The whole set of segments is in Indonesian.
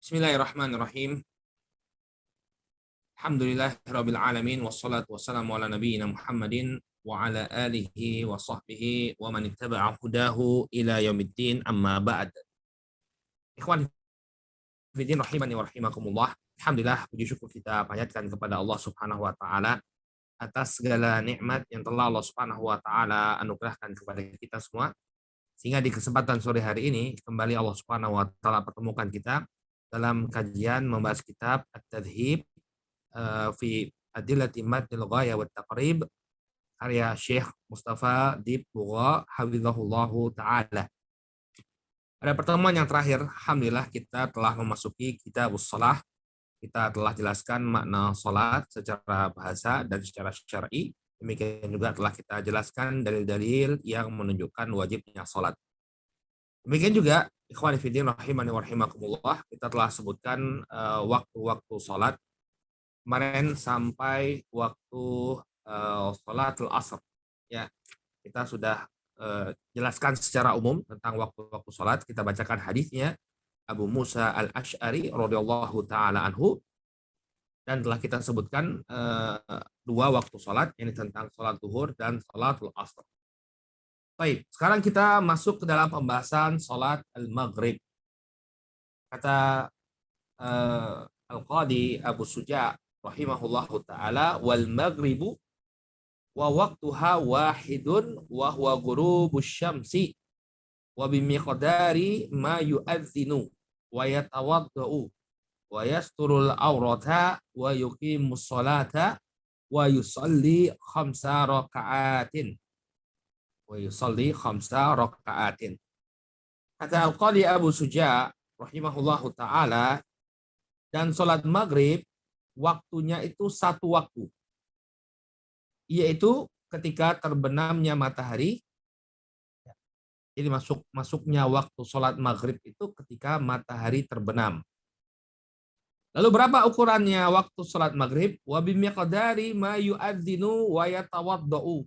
Bismillahirrahmanirrahim. Alhamdulillahirabbil alamin wassalatu wassalamu ala nabiyyina Muhammadin wa ala alihi wa sahbihi wa man ittaba'a hudahu ila yaumiddin, amma ba'd. Ikhwan fillah rahimani wa rahimakumullah. Alhamdulillah, puji syukur kita panjatkan kepada Allah Subhanahu wa taala atas segala nikmat yang telah Allah Subhanahu wa taala anugerahkan kepada kita semua, sehingga di kesempatan sore hari ini kembali Allah Subhanahu wa taala pertemukan kita dalam kajian membahas kitab At-Tadhhib fi Adillati Matnil Ghaya wat Taqrib karya Syekh Mustafa Dib Bugha hafizahullahu taala. Pada pertemuan yang terakhir, alhamdulillah kita telah memasuki kitabus shalah. Kita telah jelaskan makna salat secara bahasa dan secara syar'i. Demikian juga telah kita jelaskan dalil-dalil yang menunjukkan wajibnya salat. Demikian juga ikhwani fillah rahimani wa rahimakumullah, kita telah sebutkan waktu-waktu salat kemarin sampai waktu salatul asr, ya. Kita sudah jelaskan secara umum tentang waktu-waktu salat. Kita bacakan hadisnya Abu Musa al-Asy'ari radhiyallahu taala anhu, dan telah kita sebutkan dua waktu salat, yakni tentang salat zuhur dan salatul asr. Baik, sekarang kita masuk ke dalam pembahasan salat al-maghrib. Kata Al-Qadi Abu Suja rahimahullahu taala, wal maghribu wa waqtuha wahidun wa huwa ghurubus syamsi wa bimiqdari ma yu'adzinu wa yatawaddau wa yasturul awrata wa yuqimus salata wa yusalli khamsa raka'atin. Kata Al-Qadi Abu Suja rahimahullahu taala, dan sholat maghrib waktunya itu satu waktu, yaitu ketika terbenamnya matahari. Jadi masuknya waktu sholat maghrib itu ketika matahari terbenam. Lalu berapa ukurannya waktu sholat maghrib? Wa bimiqdari ma yu'adzinu wa yatawaddau,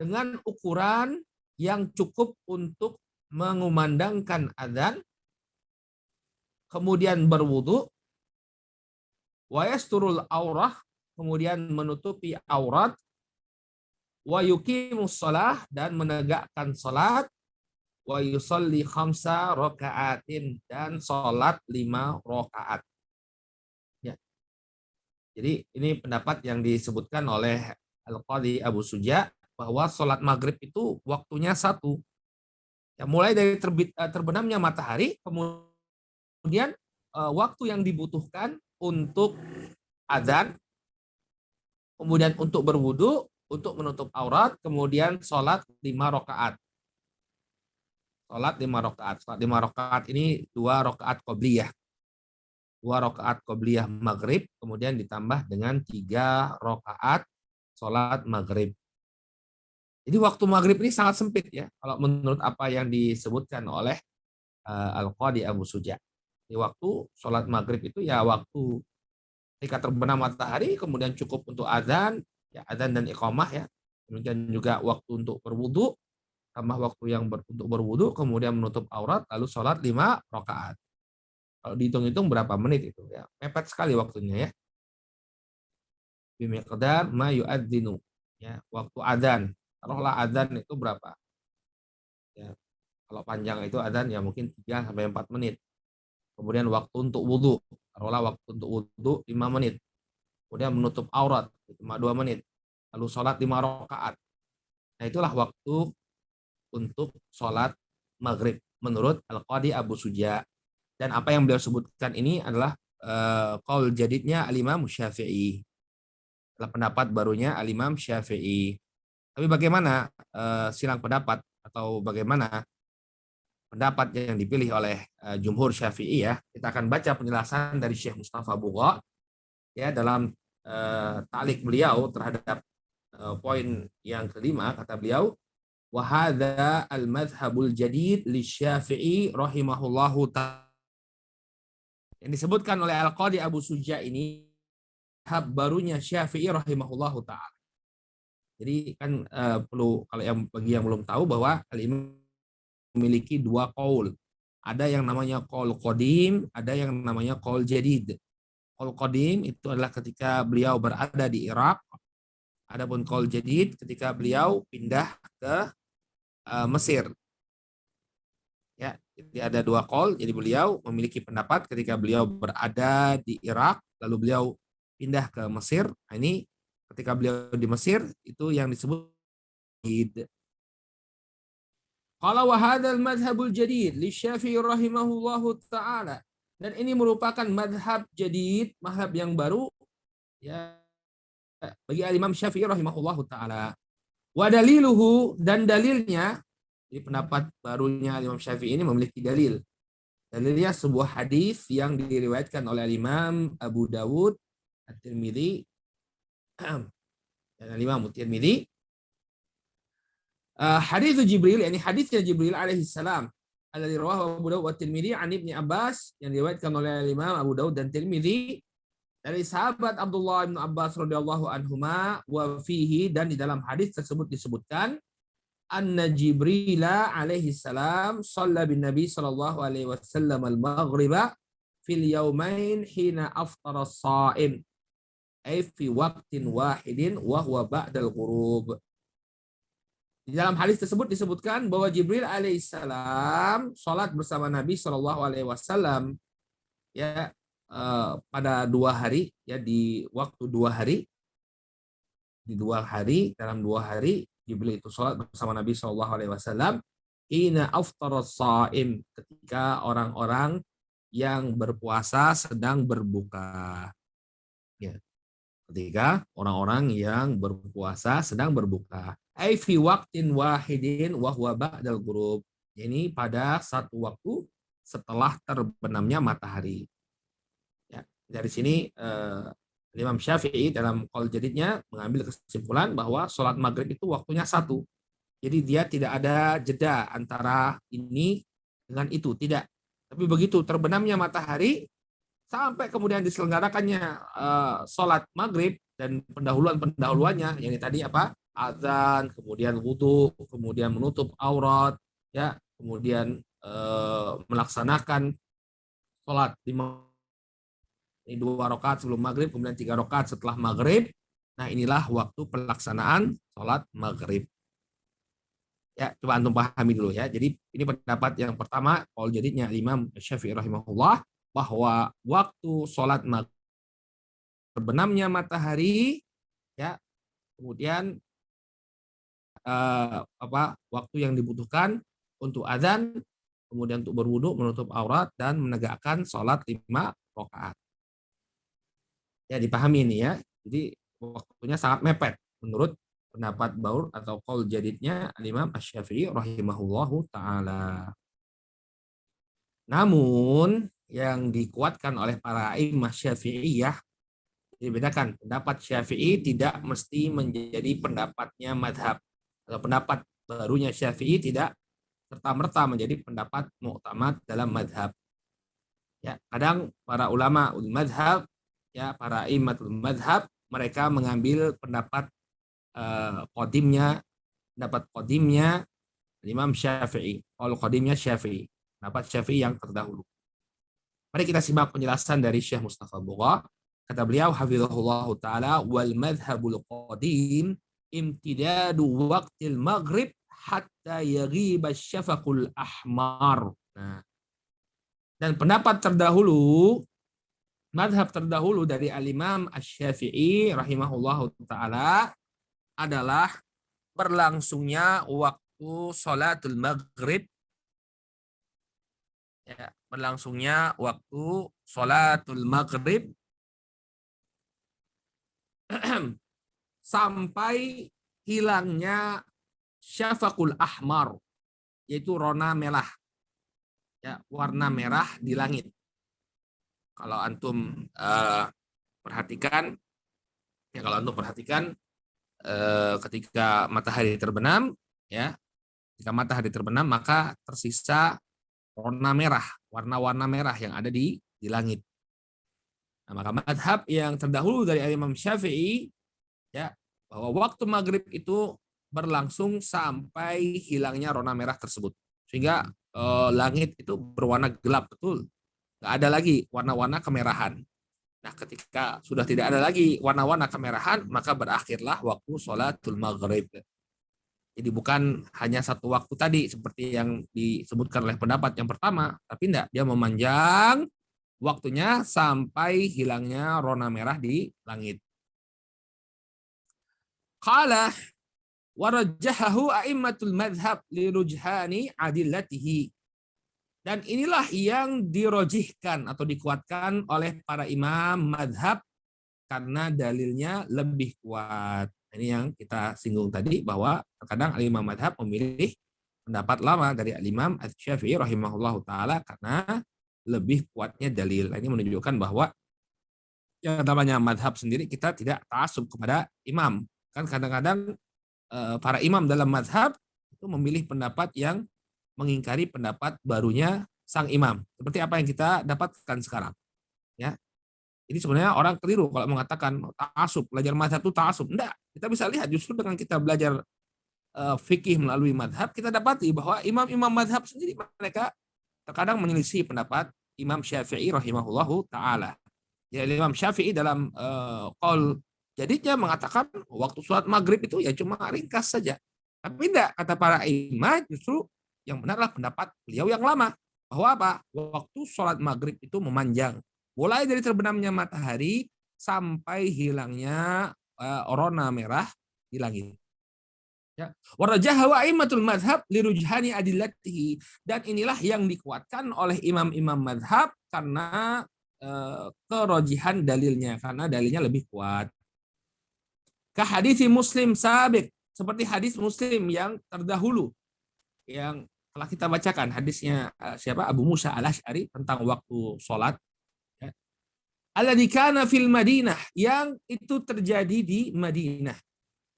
dengan ukuran yang cukup untuk mengumandangkan adzan, kemudian berwudu, wa yasturul aurah, kemudian menutupi aurat, wa yuqimus shalah, dan menegakkan salat, wa yusalli khamsa raka'atin, dan salat 5 rakaat. Ya. Jadi ini pendapat yang disebutkan oleh Al-Qadi Abu Suja, bahwa salat maghrib itu waktunya satu. Ya, mulai dari terbenamnya matahari, kemudian waktu yang dibutuhkan untuk adzan, kemudian untuk berwudu, untuk menutup aurat, kemudian sholat 5 rakaat. Sholat 5 rakaat. Sholat 5 rakaat ini 2 rakaat qobliyah. 2 rakaat qobliyah maghrib, kemudian ditambah dengan 3 rakaat sholat maghrib. Jadi waktu maghrib ini sangat sempit, ya, kalau menurut apa yang disebutkan oleh Al-Qadi Abu Suja. Di waktu sholat maghrib itu ya waktu ketika terbenam matahari, kemudian cukup untuk adzan, ya, adzan dan iqamah, ya. Kemudian juga waktu untuk berwudu, tambah waktu yang untuk berwudu, kemudian menutup aurat, lalu sholat 5 rakaat. Kalau dihitung-hitung berapa menit itu, ya, mepet sekali waktunya, ya. Bimiqdar ma yu'adzinu, ya, waktu adzan. Taruhlah adzan itu berapa? Ya, kalau panjang itu adzan ya mungkin 3 sampai 4 menit. Kemudian waktu untuk wudhu, taruhlah waktu untuk wudhu 5 menit. Kemudian menutup aurat cuma 2 menit. Lalu sholat 5 rakaat. Nah, itulah waktu untuk sholat maghrib menurut Al-Qadi Abu Suja. Dan apa yang beliau sebutkan ini adalah qaul jadidnya Al-Imam Syafi'i. Adalah pendapat barunya Al-Imam Syafi'i. Tapi bagaimana silang pendapat atau bagaimana pendapat yang dipilih oleh jumhur Syafi'i, ya? Kita akan baca penjelasan dari Syekh Mustafa Bugha, ya, dalam ta'liq beliau terhadap poin yang kelima. Kata beliau, wa hadza al-madhhabul jadid li Syafi'i rahimahullahu ta'ala. Yang disebutkan oleh Al-Qadi Abu Suja ini hab barunya Syafi'i rahimahullahu ta'ala. Jadi kan perlu, kalau yang bagi yang belum tahu, bahwa Al-Imam memiliki dua qaul. Ada yang namanya qaul qadim, ada yang namanya qaul jadid. Qaul qadim itu adalah ketika beliau berada di Irak. Adapun qaul jadid ketika beliau pindah ke Mesir. Ya, jadi ada dua qaul. Jadi beliau memiliki pendapat ketika beliau berada di Irak, lalu beliau pindah ke Mesir. Nah, ini ketika beliau di Mesir itu yang disebut jadid. Qala wa hadzal madhhabul jadid li Syafi'i rahimahullahu taala. Dan ini merupakan madhab jadid, madhab yang baru ya bagi Imam Syafi'i rahimahullahu taala. Wa daliluhu, dan dalilnya, jadi pendapat barunya Imam Syafi'i ini memiliki dalil. Dalilnya sebuah hadis yang diriwayatkan oleh Imam Abu Dawud, At-Tirmidzi dan Imam At-Tirmidzi. Hadis Jibril, yakni hadisnya Jibril alaihi salam, alladzi rawahu Abu Dawud wa Tirmidzi an Ibnu Abbas, yang diriwayatkan oleh Imam Abu Dawud dan Tirmidzi dari sahabat Abdullah bin Abbas radhiyallahu anhuma, wa fihi, dan di dalam hadis tersebut disebutkan anna Jibril alaihi salam shalla bin Nabi sallallahu alaihi wasallam al-maghriba fil yaumain hina aftara as-shaim ay fi waqtin wahidin wa huwa ba'dal ghurub. Di dalam hadis tersebut disebutkan bahwa Jibril alaihissalam sholat bersama Nabi Shallallahu Alaihi Wasallam ya pada 2 hari, ya di waktu 2 hari, dalam 2 hari Jibril itu sholat bersama Nabi Shallallahu Alaihi Wasallam. Ina aftara shaim, ketika orang-orang yang berpuasa sedang berbuka. Ya. Ketika orang-orang yang berpuasa sedang berbuka. Ai fi waqtin wahidin wa huwa ba'dal ghurub. Ini pada satu waktu setelah terbenamnya matahari. Ya, dari sini Imam Syafi'i dalam qaul jadidnya mengambil kesimpulan bahwa sholat maghrib itu waktunya satu. Jadi dia tidak ada jeda antara ini dengan itu, tidak. Tapi begitu terbenamnya matahari, sampai kemudian diselenggarakannya sholat maghrib dan pendahuluannya, yang tadi apa, azan, kemudian wudhu, kemudian menutup aurat, ya, kemudian melaksanakan sholat 2 rakaat sebelum maghrib, kemudian 3 rakaat setelah maghrib. Nah, inilah waktu pelaksanaan sholat maghrib. Ya, coba antum pahami dulu ya. Jadi ini pendapat yang pertama, qaul jadidnya Imam Syafi'i rahimahullah, bahwa waktu sholat maghrib terbenamnya matahari, ya, kemudian waktu yang dibutuhkan untuk azan, kemudian untuk berwudu, menutup aurat, dan menegakkan sholat 5 rakaat. Ya, dipahami ini ya. Jadi waktunya sangat mepet menurut pendapat baur atau qaul jadidnya Imam Asy-Syafi'i rahimahullahu taala. Namun yang dikuatkan oleh para imam Syafi'iyah, dibedakan, pendapat Syafi'i tidak mesti menjadi pendapatnya madhab, atau pendapat barunya Syafi'i tidak serta-merta menjadi pendapat mu'tamad dalam madhab. Ya, kadang para ulama ul madhab, ya, para imatul madhab, mereka mengambil pendapat qadimnya Imam Syafi'i, kalau qadimnya Syafi'i, pendapat Syafi'i yang terdahulu. Mari kita simak penjelasan dari Syekh Mustafa Bugha. Kata beliau, hafizahullah ta'ala, wal madhabul qadim imtidadu waqtil maghrib hatta yaghiba syafaqul ahmar. Nah, dan pendapat terdahulu, madhab terdahulu dari al-Imam Asy-Syafi'i rahimahullah ta'ala adalah berlangsungnya waktu sholatul maghrib, ya, berlangsungnya waktu sholatul maghrib sampai hilangnya syafaqul ahmar, yaitu rona merah, ya, warna merah di langit. Kalau antum perhatikan, ya, ketika matahari terbenam, ya, ketika matahari terbenam maka tersisa warna merah, warna-warna merah yang ada di langit. Nah, maka madhab yang terdahulu dari Imam Syafi'i, ya, bahwa waktu maghrib itu berlangsung sampai hilangnya rona merah tersebut. Sehingga langit itu berwarna gelap betul. Nggak ada lagi warna-warna kemerahan. Nah, ketika sudah tidak ada lagi warna-warna kemerahan, maka berakhirlah waktu sholatul maghrib. Jadi bukan hanya satu waktu tadi seperti yang disebutkan oleh pendapat yang pertama, tapi tidak, dia memanjang waktunya sampai hilangnya rona merah di langit. Qala warajjahahu a'immatul madhab li rujhani adillatihi. Dan inilah yang dirojihkan atau dikuatkan oleh para imam madhab karena dalilnya lebih kuat. Ini yang kita singgung tadi, bahwa terkadang al-imam madhab memilih pendapat lama dari al-imam Asy-Syafi'i rahimahullahu ta'ala karena lebih kuatnya dalil. Ini menunjukkan bahwa yang namanya madhab sendiri kita tidak ta'assub kepada imam. Kan kadang-kadang para imam dalam madhab itu memilih pendapat yang mengingkari pendapat barunya sang imam. Seperti apa yang kita dapatkan sekarang. Ya, ini sebenarnya orang keliru kalau mengatakan ta'assub, belajar madhab itu ta'assub. Enggak, kita bisa lihat justru dengan kita belajar fikih melalui madhab, kita dapati bahwa imam-imam madhab sendiri mereka terkadang menyelisih pendapat Imam Syafi'i rahimahullahu ta'ala. Ya, Imam Syafi'i dalam qaul jadinya mengatakan waktu sholat maghrib itu ya cuma ringkas saja. Tapi enggak, kata para imam justru yang benarlah pendapat beliau yang lama. Bahwa apa? Waktu sholat maghrib itu memanjang. Mulai dari terbenamnya matahari sampai hilangnya rona merah di langit. Ya. Warajaha a'immatul madhab lirujhani adillatihi. Dan inilah yang dikuatkan oleh imam-imam madhab karena kerojihan dalilnya. Karena dalilnya lebih kuat. Kahadisi Muslim sabik. Seperti hadis Muslim yang terdahulu. Yang telah kita bacakan hadisnya siapa? Abu Musa al-Asy'ari tentang waktu sholat. Alladzi kana fil Madinah, yang itu terjadi di Madinah.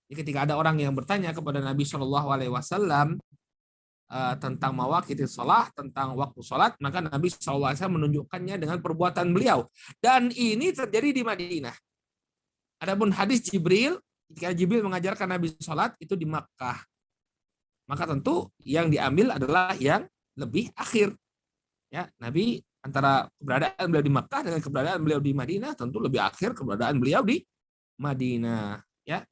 Jadi ketika ada orang yang bertanya kepada Nabi Shallallahu Alaihi Wasallam tentang mawaqitis shalah, tentang waktu sholat, maka Nabi Shallallahu Alaihi Wasallam menunjukkannya dengan perbuatan beliau. Dan ini terjadi di Madinah. Adapun hadis Jibril, ketika Jibril mengajarkan Nabi sholat itu di Makkah. Maka tentu yang diambil adalah yang lebih akhir. Ya, Nabi antara keberadaan beliau di Makkah dengan keberadaan beliau di Madinah tentu lebih akhir keberadaan beliau di Madinah. Ya,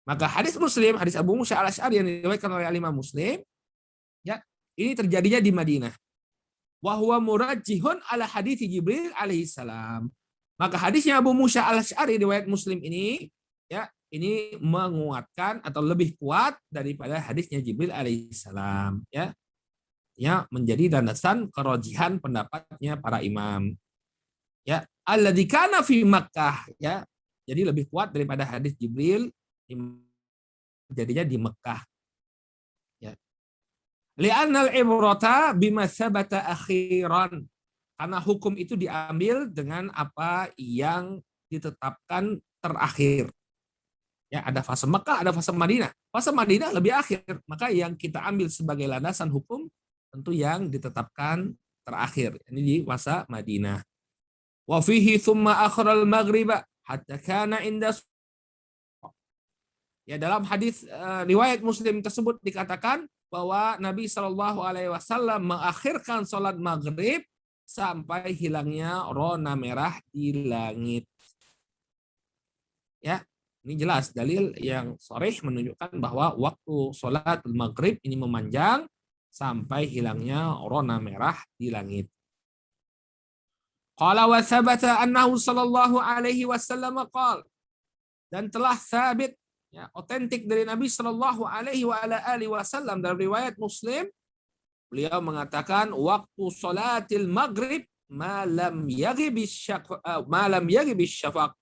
maka hadis Muslim, hadis Abu Musa al-Asy'ari yang diriwayatkan oleh Imam Muslim, ya, ini terjadinya di Madinah. Wa huwa murajjihun ala hadits Jibril alaihissalam. Maka hadisnya Abu Musa al-Asy'ari riwayat Muslim ini, ya, ini menguatkan atau lebih kuat daripada hadisnya Jibril alaihissalam. Ya, ya, menjadi landasan kerojihan pendapatnya para imam. Ya, alladzi kana fi Makkah, ya. Jadi lebih kuat daripada hadis Jibril jadinya di Mekah. Ya. Li'annal ibrata bima sabata akhiran. Karena hukum itu diambil dengan apa yang ditetapkan terakhir. Ya, ada fase Mekah, ada fase Madinah. Fase Madinah lebih akhir, maka yang kita ambil sebagai landasan hukum tentu yang ditetapkan terakhir. Ini di masa Madinah. Wa fihi thumma akhral maghriba hatta kana inda. Ya, dalam hadis riwayat Muslim tersebut dikatakan bahwa Nabi Shallallahu Alaihi Wasallam mengakhirkan sholat maghrib sampai hilangnya rona merah di langit. Ya, ini jelas dalil yang sharih menunjukkan bahwa waktu sholat maghrib ini memanjang sampai hilangnya rona merah di langit. Qala wa thabata annahu sallallahu alaihi wasallam qala, dan telah sabit, ya, otentik dari Nabi Shallallahu Alaihi Wasallam dalam riwayat Muslim, beliau mengatakan waktu sholatil maghrib malam yaghibis syafaq.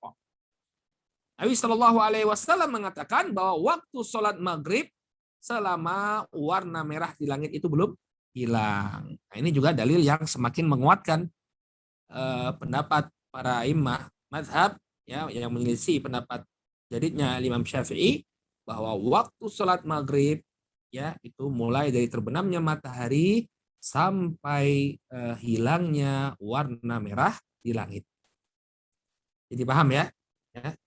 Nabi Shallallahu Alaihi Wasallam mengatakan bahwa waktu sholat maghrib selama warna merah di langit itu belum hilang. Nah, ini juga dalil yang semakin menguatkan pendapat para imam mazhab, ya, yang menyelisih pendapat jadinya Imam Syafi'i bahwa waktu sholat maghrib, ya, itu mulai dari terbenamnya matahari sampai hilangnya warna merah di langit. Jadi paham ya? Ya.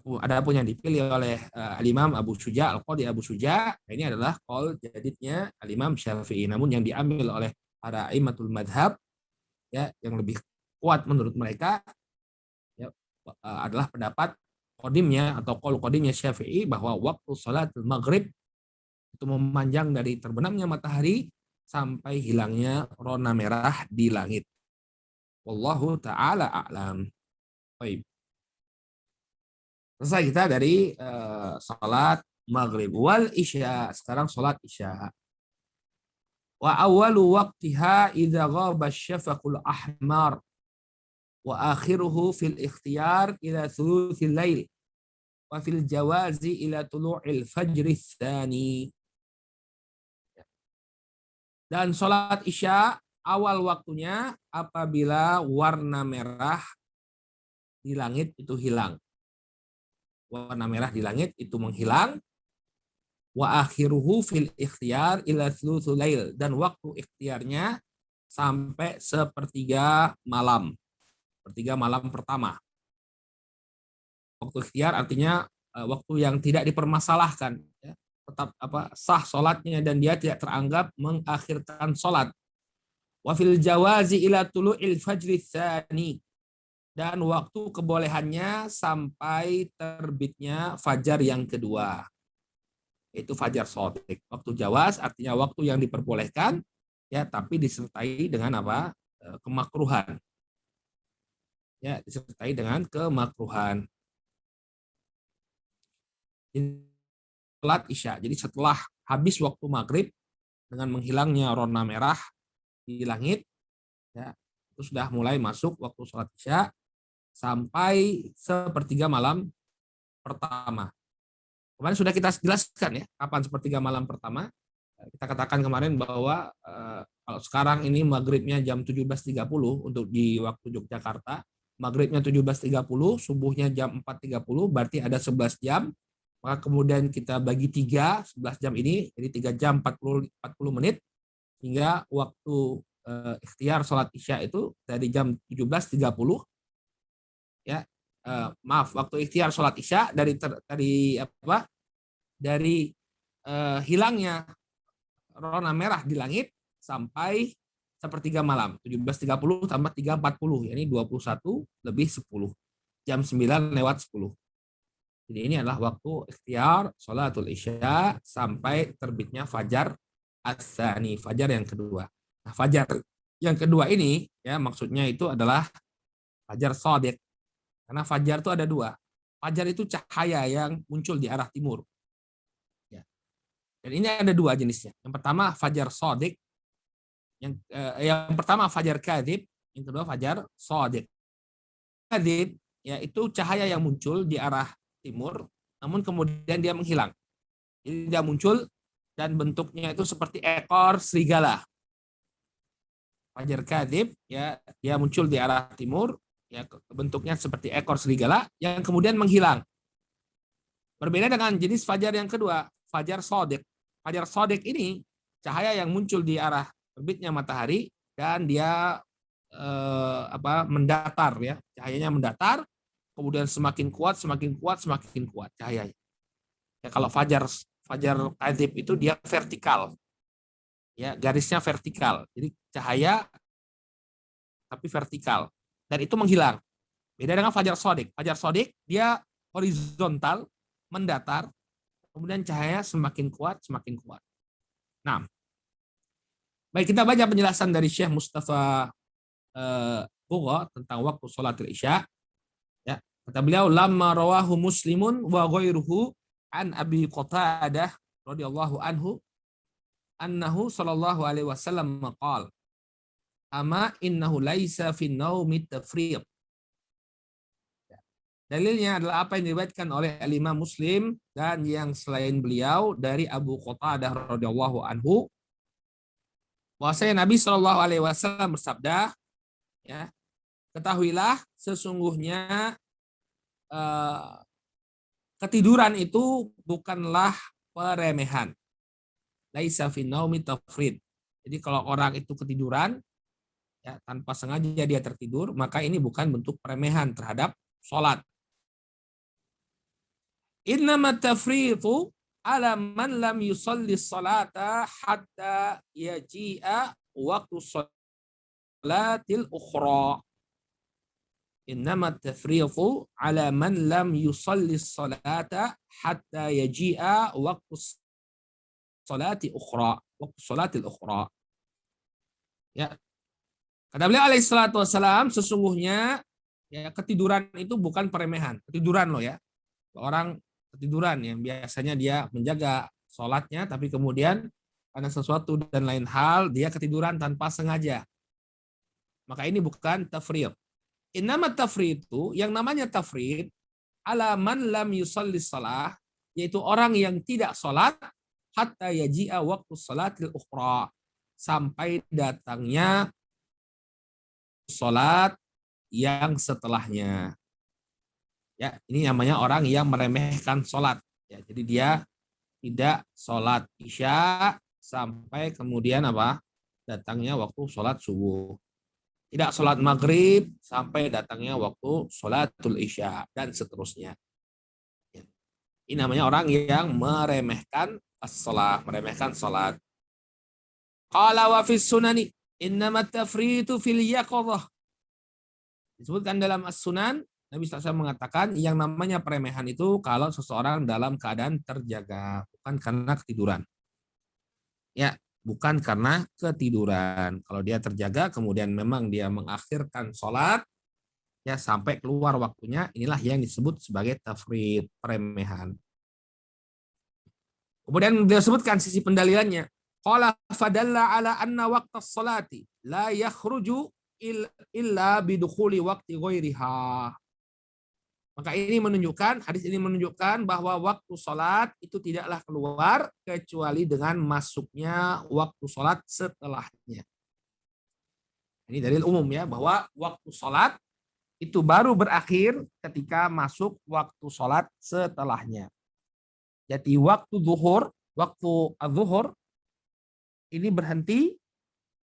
Adapun yang dipilih oleh Al-Imam Abu Suja, Al-Qadhi Abu Suja, ini adalah qaul jadidnya Al-Imam Syafi'i. Namun yang diambil oleh para imatul madhab, ya, yang lebih kuat menurut mereka, ya, adalah pendapat qadimnya atau qaul qadimnya Syafi'i bahwa waktu salatul maghrib itu memanjang dari terbenamnya matahari sampai hilangnya rona merah di langit. Wallahu ta'ala a'lam. Baik. Selesai kita dari salat maghrib. Wal isya. Sekarang salat isya. Wa awalu waqtiha idza ghaba syafaqul ahmar. Wa akhiruhu fil ikhtiyar ila thuluthil lail. Wa fil jawazi ila tulu'il fajri tsani. Dan salat isya awal waktunya apabila warna merah di langit itu hilang. Warna merah di langit itu menghilang. Wa akhiruhu fil ikhtiyar ila thuluthul lail, dan waktu ikhtiarnya sampai sepertiga malam. Sepertiga malam pertama. Waktu ikhtiar artinya waktu yang tidak dipermasalahkan, ya. Tetap sah salatnya dan dia tidak teranggap mengakhirkan salat. Wa fil jawazi ila tulu'il fajri tsani, dan waktu kebolehannya sampai terbitnya fajar yang kedua, itu fajar shadiq. Waktu jawaz artinya waktu yang diperbolehkan, ya, tapi disertai dengan kemakruhan, ya, disertai dengan kemakruhan. Salat isya, jadi setelah habis waktu maghrib dengan menghilangnya rona merah di langit, ya, itu sudah mulai masuk waktu salat isya sampai sepertiga malam pertama. Kemarin sudah kita jelaskan, ya, kapan sepertiga malam pertama. Kita katakan kemarin bahwa kalau sekarang ini maghribnya jam 17.30 untuk di waktu Yogyakarta, maghribnya 17.30, subuhnya jam 4.30, berarti ada 11 jam. Maka kemudian kita bagi 3, 11 jam ini, jadi 3 jam 40 menit, hingga waktu ikhtiar sholat isya itu dari jam 17.30, ya, waktu ikhtiar sholat isya dari hilangnya rona merah di langit sampai sepertiga malam, 17.30 tambah 3.40, ini 21 lebih 10, jam 9:10. Jadi ini adalah waktu ikhtiar sholatul isya sampai terbitnya fajar ats-tsani, fajar yang kedua. Nah, fajar yang kedua ini, ya, maksudnya itu adalah fajar shadiq. Karena fajar itu ada dua. Fajar itu cahaya yang muncul di arah timur. Ya. Dan ini ada dua jenisnya. Yang pertama fajar shadiq. Yang pertama fajar kadzib, yang kedua fajar shadiq. Kadzib, ya, itu cahaya yang muncul di arah timur, namun kemudian dia menghilang. Jadi dia muncul dan bentuknya itu seperti ekor serigala. Fajar kadzib, ya, dia muncul di arah timur, ya, bentuknya seperti ekor serigala yang kemudian menghilang. Berbeda dengan jenis fajar yang kedua, fajar shadiq. Fajar shadiq ini cahaya yang muncul di arah terbitnya matahari dan dia mendatar, ya, cahayanya mendatar, kemudian semakin kuat cahayanya. Ya, kalau fajar kadzib itu dia vertikal, ya, garisnya vertikal, jadi cahaya tapi vertikal, dan itu menghilang. Beda dengan fajar shadiq. Fajar shadiq dia horizontal, mendatar, kemudian cahaya semakin kuat. Nah, baik, kita baca penjelasan dari Syekh Mustafa Bugha tentang waktu sholatul isya. Ya, kata beliau, lamma rawahu Muslimun wa ghairuhu an Abi Qatadah radhiyallahu anhu annahu sallallahu alaihi wasallam qala ama innahu laisa fi naumi tafriq. Dalilnya adalah apa yang diriwayatkan oleh Imam Muslim dan yang selain beliau dari Abu Qatadah radhiyallahu anhu, bahwasanya Nabi Shallallahu alaihi wasallam bersabda, ya, ketahuilah sesungguhnya ketiduran itu bukanlah peremehan. Laisa fi naumi tafrid. Jadi kalau orang itu ketiduran, ya, tanpa sengaja dia tertidur, maka ini bukan bentuk peremehan terhadap sholat. Innama tafritu ala man lam yusalli salata hatta yaji'a waktu salatil ukhra. Innama tafritu ala man lam yusalli salata hatta yaji'a waktu salati ukhra. Waktu salatil ukhra. Ya. Kata beliau alaihi salatu wassalam, sesungguhnya ya ketiduran itu bukan peremehan. Ketiduran loh ya. Orang ketiduran yang biasanya dia menjaga sholatnya, tapi kemudian karena sesuatu dan lain hal dia ketiduran tanpa sengaja. Maka ini bukan tafrid. Innama tafrid itu, yang namanya tafrid, ala man lam yusalli salah, yaitu orang yang tidak sholat, hatta yaji'a waktu salatil ukhra, sampai datangnya sholat yang setelahnya. Ya, ini namanya orang yang meremehkan sholat. Ya, jadi dia tidak sholat isya sampai kemudian apa? Datangnya waktu sholat subuh. Tidak sholat maghrib sampai datangnya waktu sholatul isya dan seterusnya. Ya. Ini namanya orang yang meremehkan sholat, meremehkan sholat. Qala wa fis sunani innamat tafritu fil yaqadhah. Disebutkan dalam as-sunan, Nabi SAW mengatakan yang namanya peremehan itu kalau seseorang dalam keadaan terjaga, bukan karena ketiduran. Ya, bukan karena ketiduran. Kalau dia terjaga, kemudian memang dia mengakhirkan sholat, ya sampai keluar waktunya, inilah yang disebut sebagai tafrid, peremehan. Kemudian dia sebutkan sisi pendalilannya. Qala fadalla ala anna waqtas salati la yakhruju illa bidukhuli waqti ghairiha. Maka ini menunjukkan, hadis ini menunjukkan bahwa waktu sholat itu tidaklah keluar kecuali dengan masuknya waktu sholat setelahnya. Ini dalil umum ya, bahwa waktu sholat itu baru berakhir ketika masuk waktu sholat setelahnya. Jadi waktu zuhur, waktu az-zuhur ini berhenti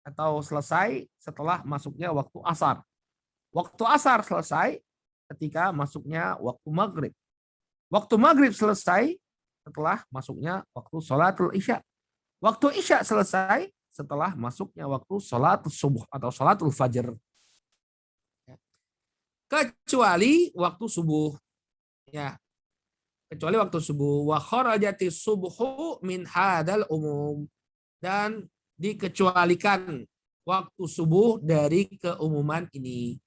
atau selesai setelah masuknya waktu asar. Waktu asar selesai ketika masuknya waktu maghrib. Waktu maghrib selesai setelah masuknya waktu sholatul isya. Waktu isya selesai setelah masuknya waktu sholatul subuh atau sholatul fajr. Kecuali waktu subuh. Ya. Kecuali waktu subuh. Wa kharajati subuhu min hadal umum. Dan dikecualikan waktu subuh dari keumuman ini.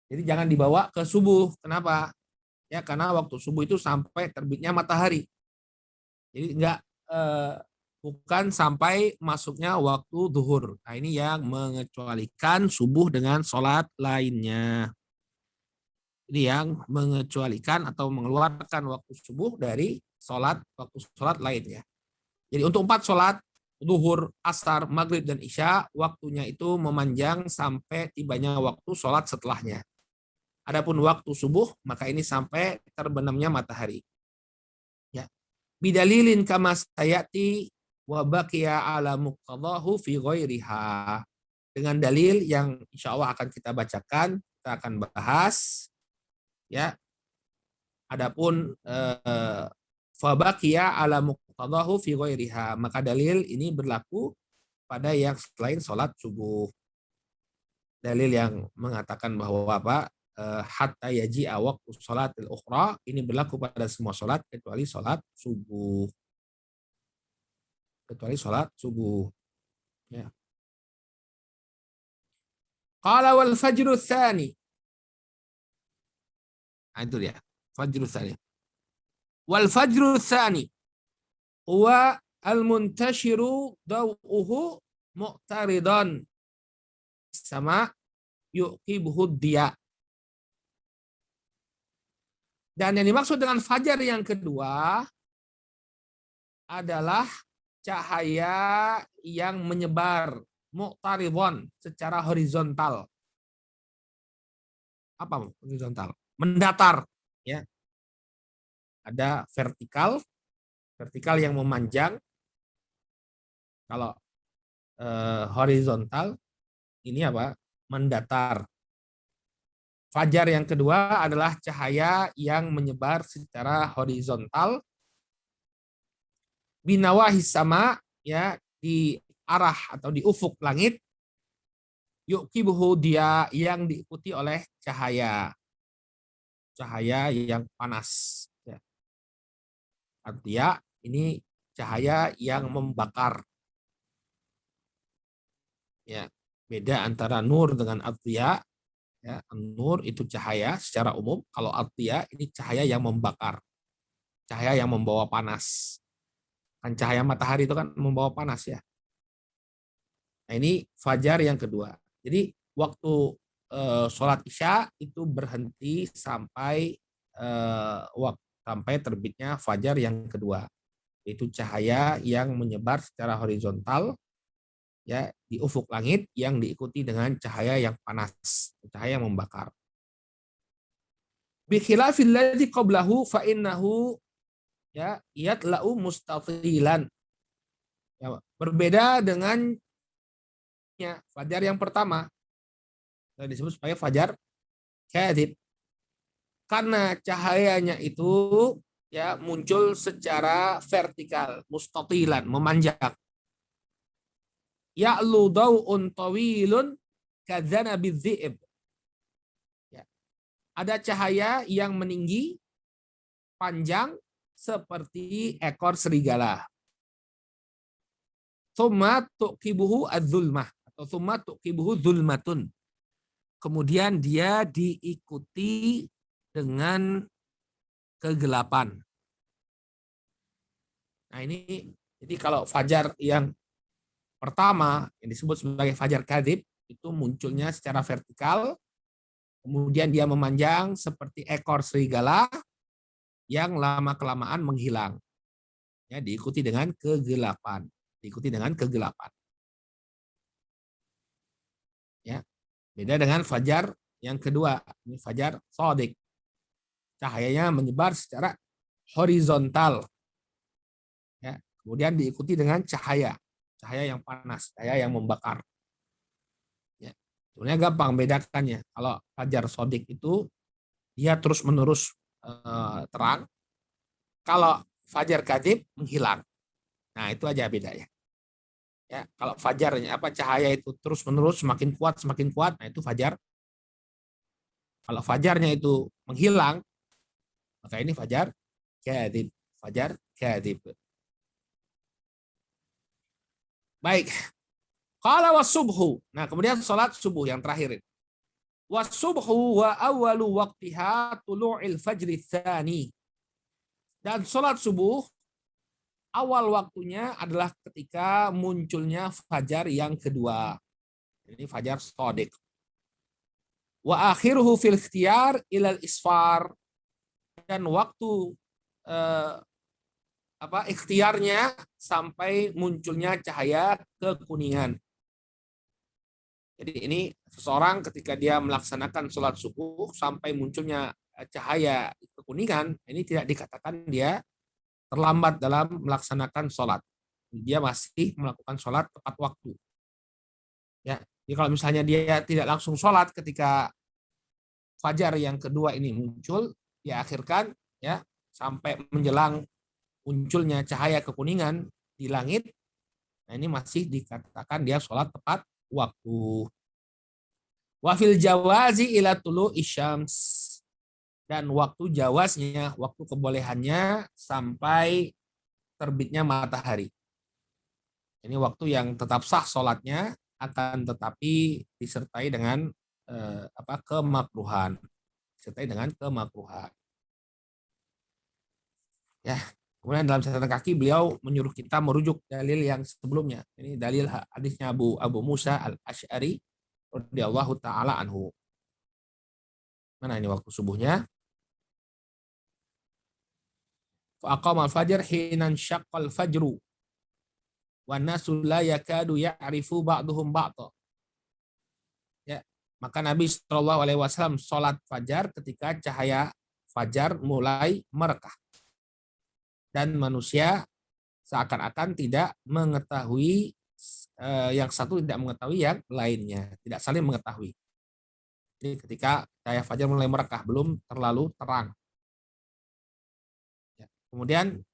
Jadi jangan dibawa ke subuh. Kenapa? Ya karena waktu subuh itu sampai terbitnya matahari. Jadi bukan sampai masuknya waktu zuhur. Nah ini yang mengecualikan subuh dengan sholat lainnya. Ini yang mengecualikan atau mengeluarkan waktu subuh dari waktu sholat lainnya. Jadi untuk 4 sholat, zuhur, asar, maghrib, dan isya, waktunya itu memanjang sampai tibanya waktu sholat setelahnya. Adapun waktu subuh, maka ini sampai terbenamnya matahari. Ya. Bidalilin kama sayati wa baqiya ala muqtadahu fi ghairiha. Dengan dalil yang insya Allah akan kita bacakan, kita akan bahas. Ya. Adapun fa baqiya ala muqtadahu fi ghairiha, maka dalil ini berlaku pada yang selain sholat subuh. Dalil yang mengatakan bahwa apa? Hatta yaji'a waqtu sholatil ukhra, ini berlaku pada semua sholat kecuali sholat subuh. Kecuali sholat subuh. Ya. Qala wal fajru tsani. Nah, itu dia. Fajru tsani. Wal fajru tsani huwa al-muntashiru daw'uhu mu'taridan sama yuqibuhu diya. Dan yang dimaksud dengan fajar yang kedua adalah cahaya yang menyebar muqtaridon secara horizontal. Apa horizontal? Mendatar, ya. Ada vertikal yang memanjang. Kalau horizontal ini apa? Mendatar. Fajar yang kedua adalah cahaya yang menyebar secara horizontal binawahi sama, ya, di arah atau di ufuk langit, yukibuhu, dia yang diikuti oleh cahaya yang panas, ya. Artinya ini cahaya yang membakar, ya. Beda antara nur dengan athiya, ya. Nur itu cahaya secara umum, kalau athiya ini cahaya yang membakar, cahaya yang membawa panas. Kan cahaya matahari itu kan membawa panas, ya. Nah, ini fajar yang kedua. Jadi waktu sholat isya itu berhenti sampai sampai terbitnya fajar yang kedua. Itu cahaya yang menyebar secara horizontal, ya, di ufuk langit yang diikuti dengan cahaya yang panas, cahaya yang membakar. Bi khilafil ladzi qablahu fa innahu, ya, yatla'u mustatilan. Ya, berbeda dengan fajar yang pertama, disebut sebagai fajar kadhib, karena cahayanya itu, ya, muncul secara vertikal, mustatilan, memanjang. Ya'lu daw'un tawilun kadzanabiz dzi'ib. Ya. Ada cahaya yang meninggi, panjang, seperti ekor serigala. Tsumma tuqibuhu adz-zulmah, atau tsumma tuqibuhu zulmatun. Kemudian dia diikuti dengan kegelapan. Nah, ini jadi kalau fajar yang pertama yang disebut sebagai fajar kadhib itu munculnya secara vertikal, kemudian dia memanjang seperti ekor serigala yang lama-kelamaan menghilang. Ya, diikuti dengan kegelapan. Ya, beda dengan fajar yang kedua, ini fajar shadiq. Cahayanya menyebar secara horizontal. Ya, kemudian diikuti dengan cahaya yang panas, cahaya yang membakar. Ya, sebenarnya gampang bedakannya. Kalau fajar shadiq itu dia terus-menerus terang. Kalau fajar kadhib menghilang. Nah, itu aja bedanya. Ya, kalau fajarnya cahaya itu terus-menerus semakin kuat, nah itu fajar. Kalau fajarnya itu menghilang, maka ini fajar kadhib. Baik. Qala was-subhu. Nah, kemudian salat subuh yang terakhir. Was-subhu wa awwalu waqtiha tulu'il fajri tsani. Dan salat subuh awal waktunya adalah ketika munculnya fajar yang kedua. Ini fajar shadiq. Wa akhiruhu fil ikhtiyar ilal isfar. Dan waktu ikhtiarnya sampai munculnya cahaya kekuningan. Jadi ini seseorang ketika dia melaksanakan sholat subuh sampai munculnya cahaya kekuningan, ini tidak dikatakan dia terlambat dalam melaksanakan sholat. Dia masih melakukan sholat tepat waktu. Ya, jadi kalau misalnya dia tidak langsung sholat ketika fajar yang kedua ini muncul, dia akhirkan, ya, sampai menjelang munculnya cahaya kekuningan di langit. Nah, ini masih dikatakan dia sholat tepat waktu. Wafil jawazi ila tulu isyams. Dan waktu jawaznya, waktu kebolehannya sampai terbitnya matahari. Ini waktu yang tetap sah sholatnya, akan tetapi disertai dengan kemakruhan. Ya, kemudian dalam catatan kaki beliau menyuruh kita merujuk dalil yang sebelumnya. Ini dalil hadisnya Abu Musa al-Asy'ari radhiyallahu taala anhu. Mana ini waktu subuhnya? Fa aqama al-fajr hinan syaqqal fajru wan nasu la yakadu ya'rifu ba'duhum ba'dha. Ya, maka Nabi sallallahu alaihi wasallam salat fajar ketika cahaya fajar mulai merekah. Dan manusia seakan-akan tidak mengetahui, yang satu tidak mengetahui yang lainnya, tidak saling mengetahui. Jadi ketika cahaya fajar mulai merekah, belum terlalu terang. Ya. Kemudian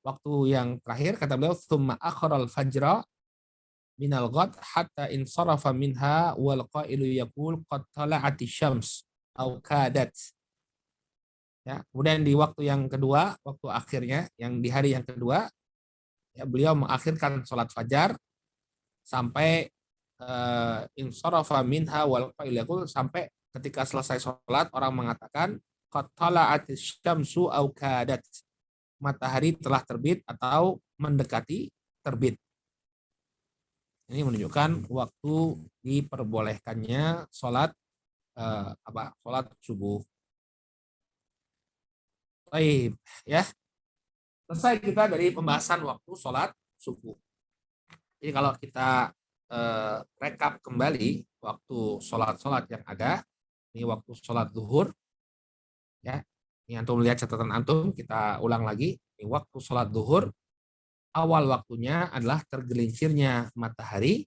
waktu yang terakhir kata beliau, tsumma akharal fajra minal ghad hatta insarafa minha wal qailu yaqul qad tala'ati syams au kadat. Ya, kemudian di waktu yang kedua, waktu akhirnya yang di hari yang kedua, ya, beliau mengakhirkan sholat fajar sampai insarafa minha wal qailu yaqul, sampai ketika selesai sholat orang mengatakan qad tala'ati syamsu au kadat. Matahari telah terbit atau mendekati terbit. Ini menunjukkan waktu diperbolehkannya sholat sholat subuh. Baik, ya. Selesai kita dari pembahasan waktu sholat subuh. Jadi kalau kita rekap kembali waktu sholat-sholat yang ada, ini waktu sholat zuhur, ya. Ini antum lihat catatan antum, kita ulang lagi. Ini waktu sholat zuhur, awal waktunya adalah tergelincirnya matahari,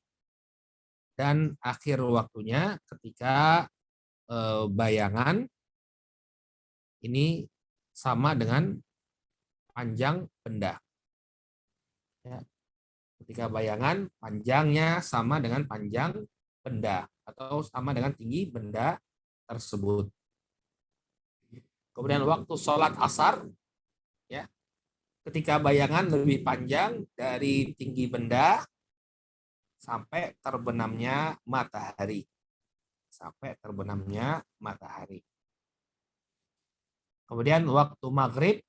dan akhir waktunya ketika bayangan ini sama dengan panjang benda. Ya. Ketika bayangan panjangnya sama dengan panjang benda atau sama dengan tinggi benda tersebut. Kemudian waktu sholat asar, ya, ketika bayangan lebih panjang dari tinggi benda sampai terbenamnya matahari. Sampai terbenamnya matahari. Kemudian waktu maghrib,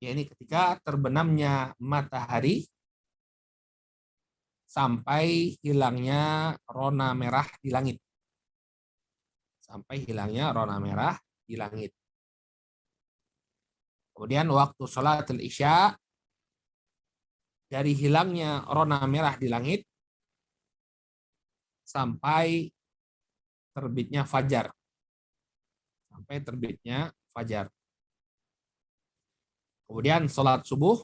ya, ini ketika terbenamnya matahari sampai hilangnya rona merah di langit. Sampai hilangnya rona merah di langit. Kemudian waktu sholatul isya, dari hilangnya rona merah di langit sampai terbitnya fajar. Sampai terbitnya fajar. Kemudian sholat subuh,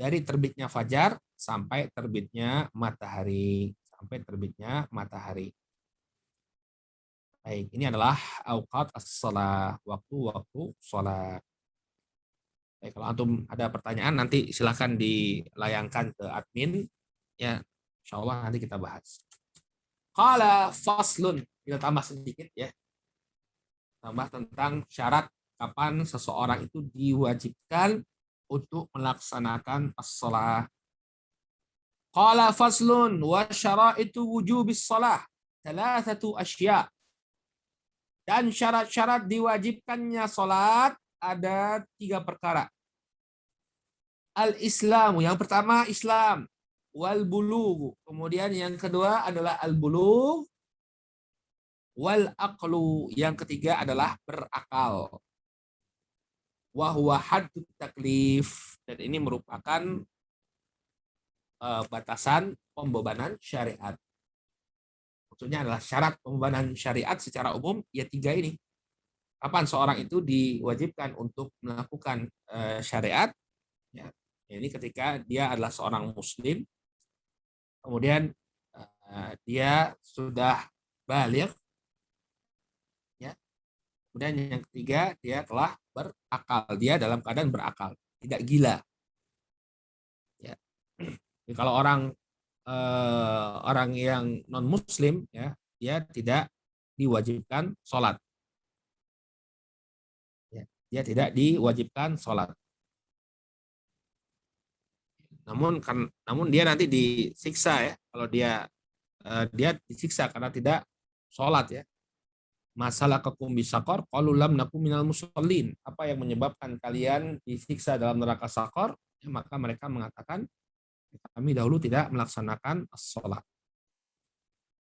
dari terbitnya fajar sampai terbitnya matahari. Sampai terbitnya matahari. Baik, ini adalah awqat as-shalah, waktu-waktu sholat. Baik, kalau antum ada pertanyaan nanti silahkan dilayangkan ke admin. Ya, insya Allah nanti kita bahas. Qala faslun, kita tambah sedikit ya. Tambah tentang syarat kapan seseorang itu diwajibkan untuk melaksanakan as-shalah. Qala faslun wa syara'itu wujubis shalah thalathatu asya'. Dan syarat-syarat diwajibkannya salat ada 3 perkara. Al-Islamu, yang pertama Islam. Wal bulugh, kemudian yang kedua adalah al-bulugh. Wal aqlu, yang ketiga adalah berakal. Wa huwa haddut taklif, dan ini merupakan batasan pembebanan syariat. Maksudnya adalah syarat pembebanan syariat secara umum, ya 3 ini. Kapan seorang itu diwajibkan untuk melakukan syariat? Ya, ini ketika dia adalah seorang muslim, kemudian dia sudah baligh, ya. Kemudian yang ketiga, dia telah berakal. Dia dalam keadaan berakal, tidak gila. Ya. Jadi kalau orang yang non muslim, ya, dia tidak diwajibkan sholat. Ya, dia tidak diwajibkan sholat. Namun dia nanti disiksa, ya, kalau dia disiksa karena tidak sholat, ya. Masalah kekum bisakor, qalu lam nakum minal musallin. Apa yang menyebabkan kalian disiksa dalam neraka sakor? Ya, maka mereka mengatakan, kami dahulu tidak melaksanakan sholat.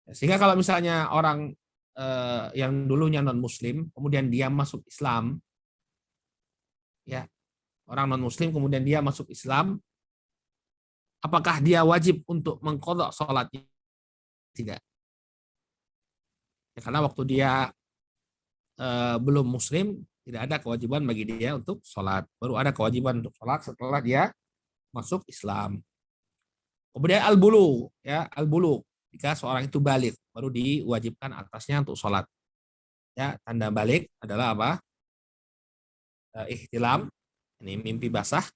Ya, sehingga kalau misalnya orang yang dulunya non muslim kemudian dia masuk Islam, ya, orang non muslim kemudian dia masuk Islam, apakah dia wajib untuk mengqadha sholatnya? Tidak. Ya, karena waktu dia belum muslim, tidak ada kewajiban bagi dia untuk sholat. Baru ada kewajiban untuk sholat setelah dia masuk Islam. Kemudian al-bulugh, ya, al-bulugh. jika seorang itu balik, baru diwajibkan atasnya untuk sholat. Ya, tanda balik adalah apa? Ihtilam, ini mimpi basah,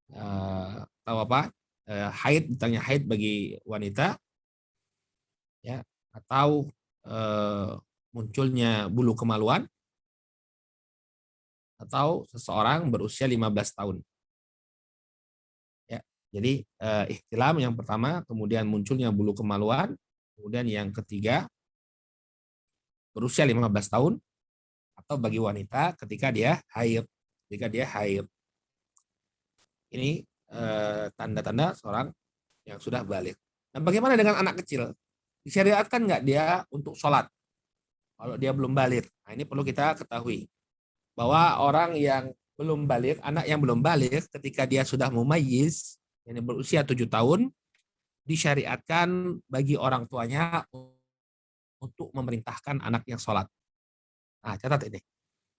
atau apa? Haid, ditanya haid bagi wanita, ya, atau munculnya bulu kemaluan, atau seseorang berusia 15 tahun. Ya, jadi ihtilam yang pertama, kemudian munculnya bulu kemaluan, kemudian yang ketiga berusia 15 tahun, atau bagi wanita ketika dia haid. Ini tanda-tanda seorang yang sudah balik. Nah, bagaimana dengan anak kecil? Disyariatkan nggak dia untuk sholat kalau dia belum balik? Nah, ini perlu kita ketahui bahwa orang yang belum balik, anak yang belum balik ketika dia sudah mumayyiz, yang berusia 7 tahun, disyariatkan bagi orang tuanya untuk memerintahkan anak yang sholat. Nah, catat ini.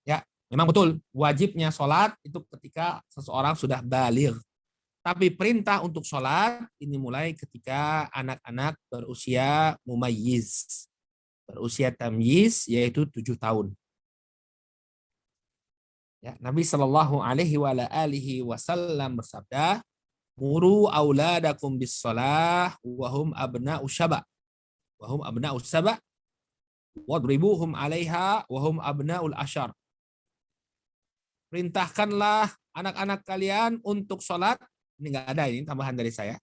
Ya, memang betul wajibnya sholat itu ketika seseorang sudah balik. Tapi perintah untuk sholat ini mulai ketika anak-anak berusia mumayyiz, berusia tamyiz, yaitu 7 tahun. Ya, Nabi Shallallahu Alaihi Wasallam bersabda, "Muru auladakum bis shalah wahum abna'u syaba, wahum abna'u saba, wadribuhum 'alaiha wahum abna'ul asyar." Perintahkanlah anak-anak kalian untuk sholat. Ini nggak ada, ini tambahan dari saya.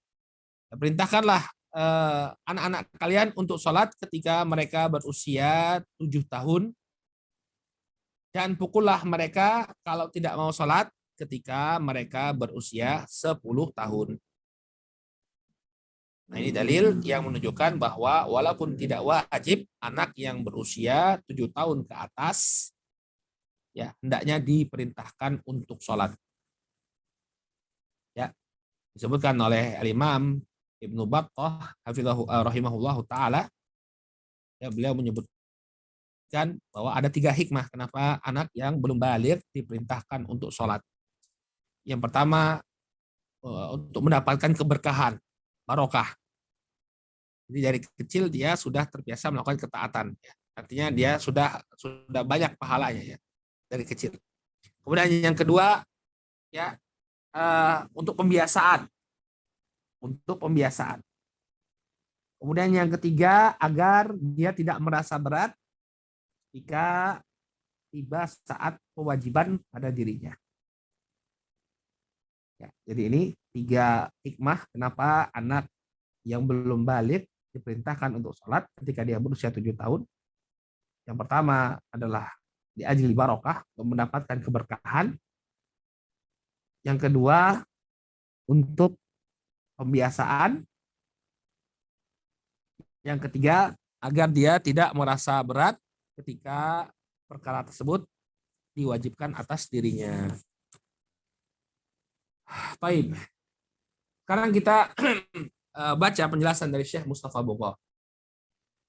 Perintahkanlah anak-anak kalian untuk sholat ketika mereka berusia 7 tahun. Dan pukullah mereka kalau tidak mau sholat ketika mereka berusia 10 tahun. Nah, ini dalil yang menunjukkan bahwa walaupun tidak wajib, anak yang berusia 7 tahun ke atas, ya, hendaknya diperintahkan untuk sholat. Ya, disebutkan oleh Al-Imam Ibnu Battah rahimahullahu taala, ya, beliau menyebutkan bahwa ada 3 hikmah kenapa anak yang belum balik diperintahkan untuk sholat. Yang pertama, untuk mendapatkan keberkahan, barokah. Jadi dari kecil dia sudah terbiasa melakukan ketaatan, ya. Artinya dia sudah banyak pahalanya, ya, dari kecil. Kemudian yang kedua, ya, untuk pembiasaan. Kemudian yang ketiga, agar dia tidak merasa berat jika tiba saat kewajiban pada dirinya. Ya, jadi ini 3 hikmah kenapa anak yang belum balik diperintahkan untuk sholat ketika dia berusia 7 tahun. Yang pertama adalah diajli barokah, mendapatkan keberkahan. Yang kedua, untuk pembiasaan. Yang ketiga, agar dia tidak merasa berat ketika perkara tersebut diwajibkan atas dirinya. Baik. Sekarang kita baca penjelasan dari Syekh Mustafa Bogor.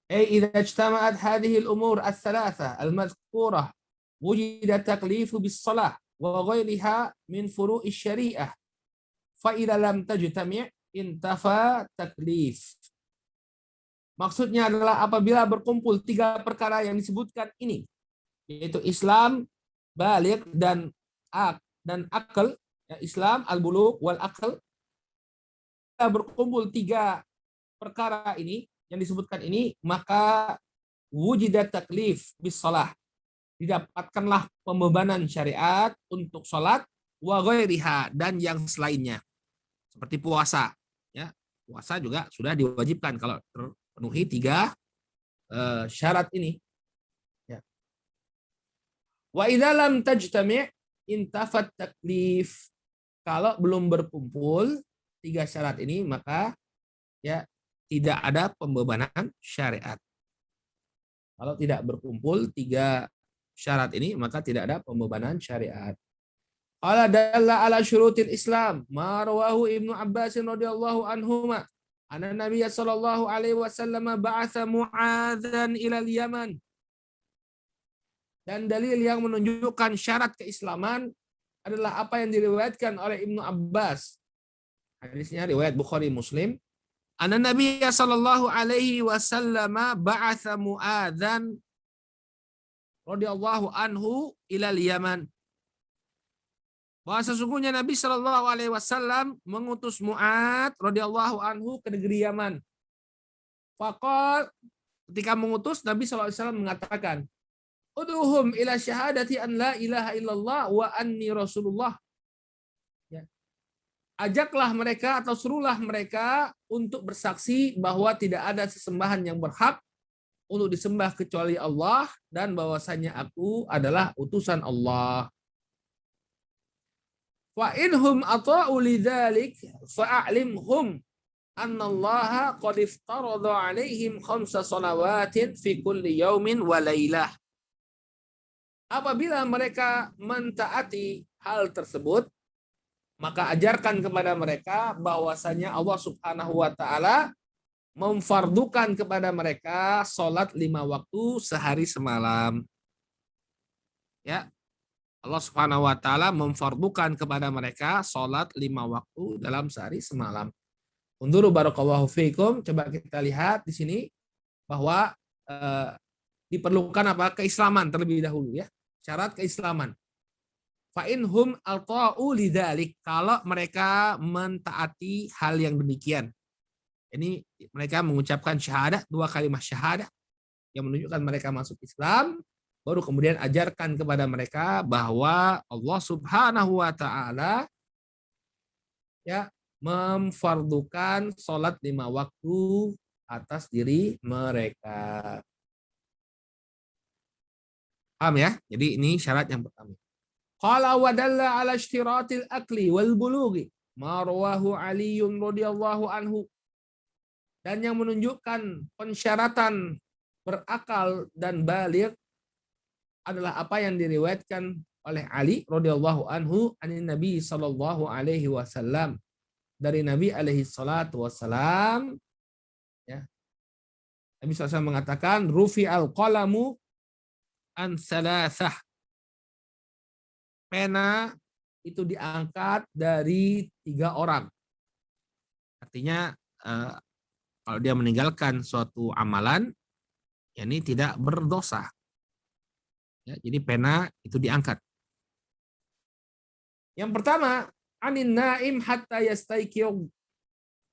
إذا اجتمعت هذه الأمور الثلاثة المذكورة وجد التكليف بالصلاة وغيرها من فروع الشريعة فإذا لم تجتمع انتفى تكليف. Maksudnya adalah apabila berkumpul 3 perkara yang disebutkan ini, yaitu Islam, balik, dan akal, ya, Islam, al-bulugh wal akal. Berkumpul 3 perkara ini yang disebutkan ini, maka wujidat taklif bis shalah, didapatkanlah pembebanan syariat untuk sholat, wa ghairiha, dan yang selainnya seperti puasa, ya. Puasa juga sudah diwajibkan kalau terpenuhi 3 syarat ini, ya. Wa idza lam tajtami' intafat taklif. Kalau belum berkumpul 3 syarat ini, maka, ya, tidak ada pembebanan syariat. Kalau tidak berkumpul 3 syarat ini, maka tidak ada pembebanan syariat. Qala dalla ala syurutil Islam ma rawahu Ibnu Abbas radhiyallahu anhuma anna Nabiy sallallahu alaihi wasallam ba'atha Mu'adzan ila Yaman. Dan dalil yang menunjukkan syarat keislaman adalah apa yang diriwayatkan oleh Ibnu Abbas. Hadisnya riwayat Bukhari Muslim. Anna Nabi sallallahu alaihi wasallam ba'atha Mu'adzan radhiyallahu anhu ilal Yaman. Bahwa sesungguhnya Nabi sallallahu alaihi wasallam mengutus Mu'adz radhiyallahu anhu ke negeri Yaman. Faqal, ketika mengutus Nabi sallallahu alaihi wasallam mengatakan, "Ud'uhum ila syahadati an la ilaha illallah wa anni rasulullah." Ya. Ajaklah mereka atau suruhlah mereka untuk bersaksi bahwa tidak ada sesembahan yang berhak untuk disembah kecuali Allah dan bahwasanya aku adalah utusan Allah. Wa inhum ata'u lidzalik fa'alimhum annallaha qad iftarada 'alaihim khamsa shalawatin fi kulli yaumin wa lailah. Apabila mereka mentaati hal tersebut, maka ajarkan kepada mereka bahwasanya Allah Subhanahu wa taala memfardukan kepada mereka salat 5 waktu sehari semalam. Ya. Allah Subhanahu wa taala memfardukan kepada mereka salat 5 waktu dalam sehari semalam. Unzuru barakallahu fiikum, coba kita lihat di sini bahwa diperlukan apa? Keislaman terlebih dahulu ya. Syarat keislaman. Fa inhum alta'u lidzalik, kalau mereka mentaati hal yang demikian. Ini mereka mengucapkan syahadah, 2 kalimat syahadah yang menunjukkan mereka masuk Islam. Baru kemudian ajarkan kepada mereka bahwa Allah Subhanahu wa taala ya memfardukan salat 5 waktu atas diri mereka. Paham ya? Jadi ini syarat yang pertama. Qala wa dalla ala ishtiratil akli wal bulughi ma rawahu Ali radhiyallahu anhu. Dan yang menunjukkan pensyaratan berakal dan baligh adalah apa yang diriwayatkan oleh Ali radhiyallahu anhu anin Nabi sallallahu alaihi wasallam, dari Nabi alaihi salatu wasallam ya. Nabi SAW mengatakan rufi'al qalamu an salasah. Pena itu diangkat dari 3 orang. Artinya kalau dia meninggalkan suatu amalan, yakni tidak berdosa. Ya, jadi pena itu diangkat. Yang pertama, anin naim hatta yastaiqidh,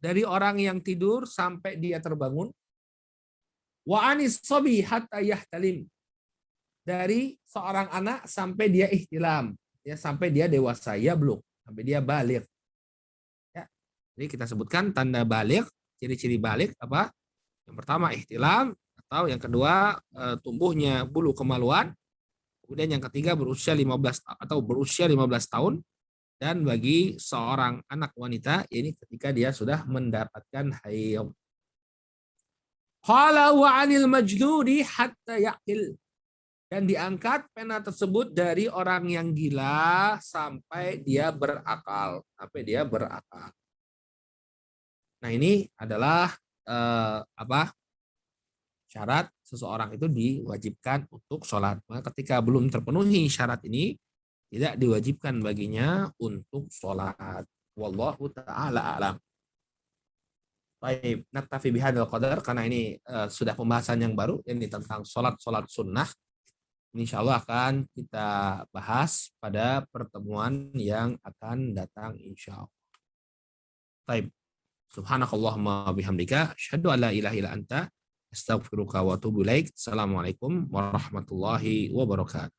dari orang yang tidur sampai dia terbangun. Wa anis sabi hatta yahtalim, dari seorang anak sampai dia ihtilam, ya sampai dia dewasa, ya belum, sampai dia baligh. Ya. Jadi kita sebutkan tanda baligh, ciri-ciri baligh apa? Yang pertama ihtilam, atau yang kedua tumbuhnya bulu kemaluan. Kemudian yang ketiga berusia 15 tahun, dan bagi seorang anak wanita ini ketika dia sudah mendapatkan haid. Qala wa 'anil majdudi hatta yaqil, dan diangkat pena tersebut dari orang yang gila sampai dia berakal, Nah, ini adalah syarat seseorang itu diwajibkan untuk sholat. Maka ketika belum terpenuhi syarat ini, tidak diwajibkan baginya untuk sholat. Wallahu ta'ala a'lam. Baik, naktafi bihadzal qadar, karena ini sudah pembahasan yang baru, ini tentang sholat sunnah. Insyaallah akan kita bahas pada pertemuan yang akan datang insyaallah. Baik. Subhanakallahumma bihamdika asyhadu an la ilaha illa anta astaghfiruka wa atubu ilaik. Assalamualaikum warahmatullahi wabarakatuh.